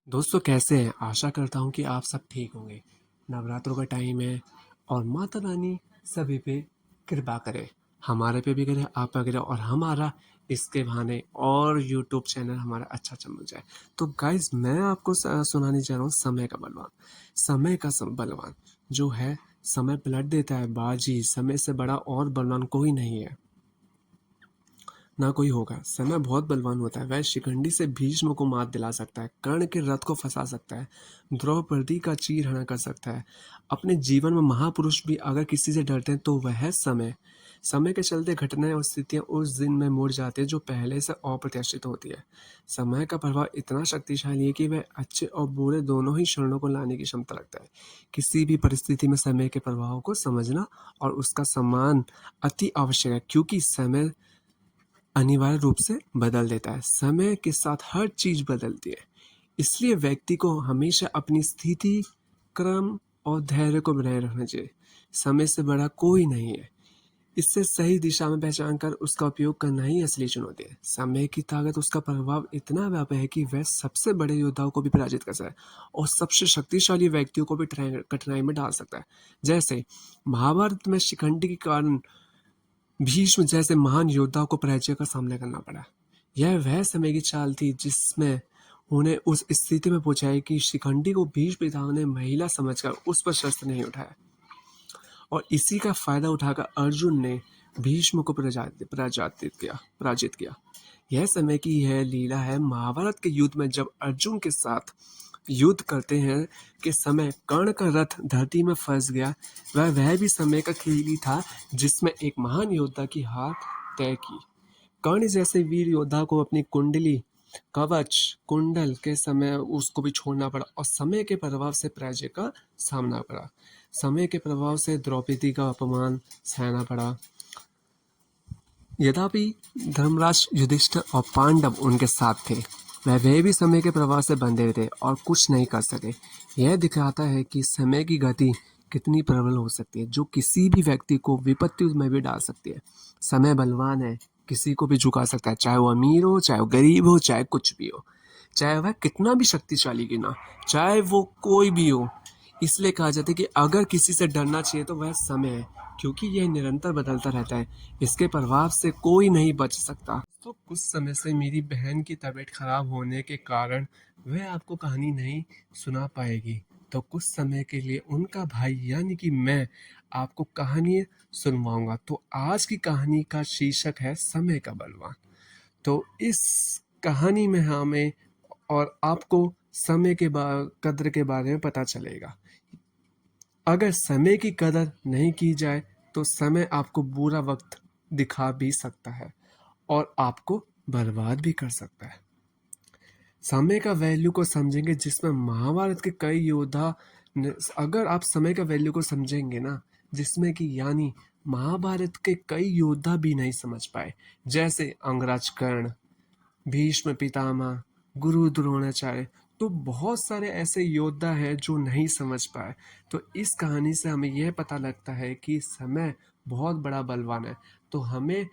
दोस्तों कैसे हैं? आशा करता हूँ कि आप सब ठीक होंगे। नवरात्रों का टाइम है और माता रानी सभी पे कृपा करे। हमारे पे भी करे, आप पे करे और हमारा इसके बहाने और यूट्यूब चैनल हमारा अच्छा चल जाए। तो गाइस मैं आपको सुनाने जा रहा हूँ समय का बलवान। समय का बलवान जो है, समय पलट देता है बाजी। समय से बड़ा और बलवान कोई नहीं है, ना कोई होगा। समय बहुत बलवान होता है। वह शिखंडी से भीष्म को मात दिला सकता है, कर्ण के रथ को फंसा सकता है, द्रौपदी का चीरहरण कर सकता है। अपने जीवन में महापुरुष भी अगर किसी से डरते हैं तो वह है समय। समय के चलते घटनाएं और स्थितियां उस दिन में मुड़ जाती है जो पहले से अप्रत्याशित होती है। समय का प्रभाव इतना शक्तिशाली है कि वह अच्छे और बुरे दोनों ही क्षणों को लाने की क्षमता रखता है। किसी भी परिस्थिति में समय के प्रभाव को समझना और उसका सम्मान अति आवश्यक है, क्योंकि समय अनिवार्य रूप से बदल देता है। समय के साथ हर चीज बदलती है, इसलिए व्यक्ति को हमेशा अपनी स्थिति, क्रम और धैर्य को बनाए रखना चाहिए। समय से बड़ा कोई नहीं है, इससे सही दिशा में पहचान कर उसका उपयोग करना ही असली चुनौती है। समय की ताकत, उसका प्रभाव इतना व्यापक है कि वह सबसे बड़े योद्धाओं को भी पराजित कर सकता है और सबसे शक्तिशाली व्यक्तियों को भी कठिनाई में डाल सकता है। जैसे महाभारत में शिखंडी के कारण भीष्म जैसे महान योद्धा को पराजय का सामना करना पड़ा। यह वह समय की चाल थी जिसमें उन्हें उस स्थिति में पहुंचाई कि शिखंडी को भीष्म पितामह ने महिला समझकर उस पर शस्त्र नहीं उठाया, और इसी का फायदा उठाकर अर्जुन ने भीष्म को पराजित किया। यह समय की यह लीला है। महाभारत के युद्ध में जब अर्जुन के साथ युद्ध करते हैं कि समय कर्ण का रथ धरती में फंस गया, वह भी समय का खेल ही था जिसमें एक महान योद्धा की हार तय की। कर्ण जैसे वीर योद्धा को अपनी कुंडली, कवच, कुंडल के समय उसको भी छोड़ना पड़ा और समय के प्रभाव से पराजय का सामना पड़ा। समय के प्रभाव से द्रौपदी का अपमान सहना पड़ा। यद्यपि धर्मराज युधिष्ठिर और पांडव उनके साथ थे, वे भी समय के प्रभाव से बंधे थे और कुछ नहीं कर सके। यह दिखाता है कि समय की गति कितनी प्रबल हो सकती है, जो किसी भी व्यक्ति को विपत्ति में भी डाल सकती है। समय बलवान है, किसी को भी झुका सकता है, चाहे वो अमीर हो, चाहे वो गरीब हो, चाहे कुछ भी हो, चाहे वह कितना भी शक्तिशाली क्यों ना, चाहे वो कोई भी हो। इसलिए कहा जाता है कि अगर किसी से डरना चाहिए तो वह समय है, क्योंकि यह निरंतर बदलता रहता है। इसके प्रभाव से कोई नहीं बच सकता। तो कुछ समय से मेरी बहन की तबीयत खराब होने के कारण वह आपको कहानी नहीं सुना पाएगी, तो कुछ समय के लिए उनका भाई यानी कि मैं आपको कहानी सुनवाऊंगा। तो आज की कहानी का शीर्षक है समय का बलवान। तो इस कहानी में हमें और आपको समय के कद्र के बारे में पता चलेगा। अगर समय की कदर नहीं की जाए तो समय आपको बुरा वक्त दिखा भी सकता है और आपको बर्बाद भी कर सकता है। समय का वैल्यू को समझेंगे जिसमें महाभारत के कई योद्धा अगर आप समय का वैल्यू को समझेंगे ना, जिसमें कि यानी महाभारत के कई योद्धा भी नहीं समझ पाए, जैसे अंगराज कर्ण, भीष्म पितामह, गुरु द्रोणाचार्य, तो बहुत सारे ऐसे योद्धा हैं जो नहीं समझ पाए। तो इस कहानी से हमें यह पता लगता है कि समय बहुत बड़ा बलवान है। तो हमें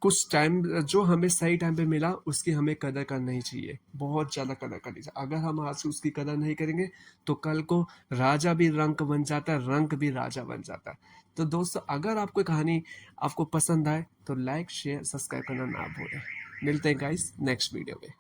कुछ टाइम जो हमें सही टाइम पे मिला उसकी हमें कदर करनी ही चाहिए, बहुत ज़्यादा कदर करनी चाहिए। अगर हम आज उसकी कदर नहीं करेंगे तो कल को राजा भी रंक बन जाता है, रंक भी राजा बन जाता है। तो दोस्तों, अगर आपको कहानी आपको पसंद आए तो लाइक, शेयर, सब्सक्राइब करना ना भूलें। मिलते हैं गाइस नेक्स्ट वीडियो में।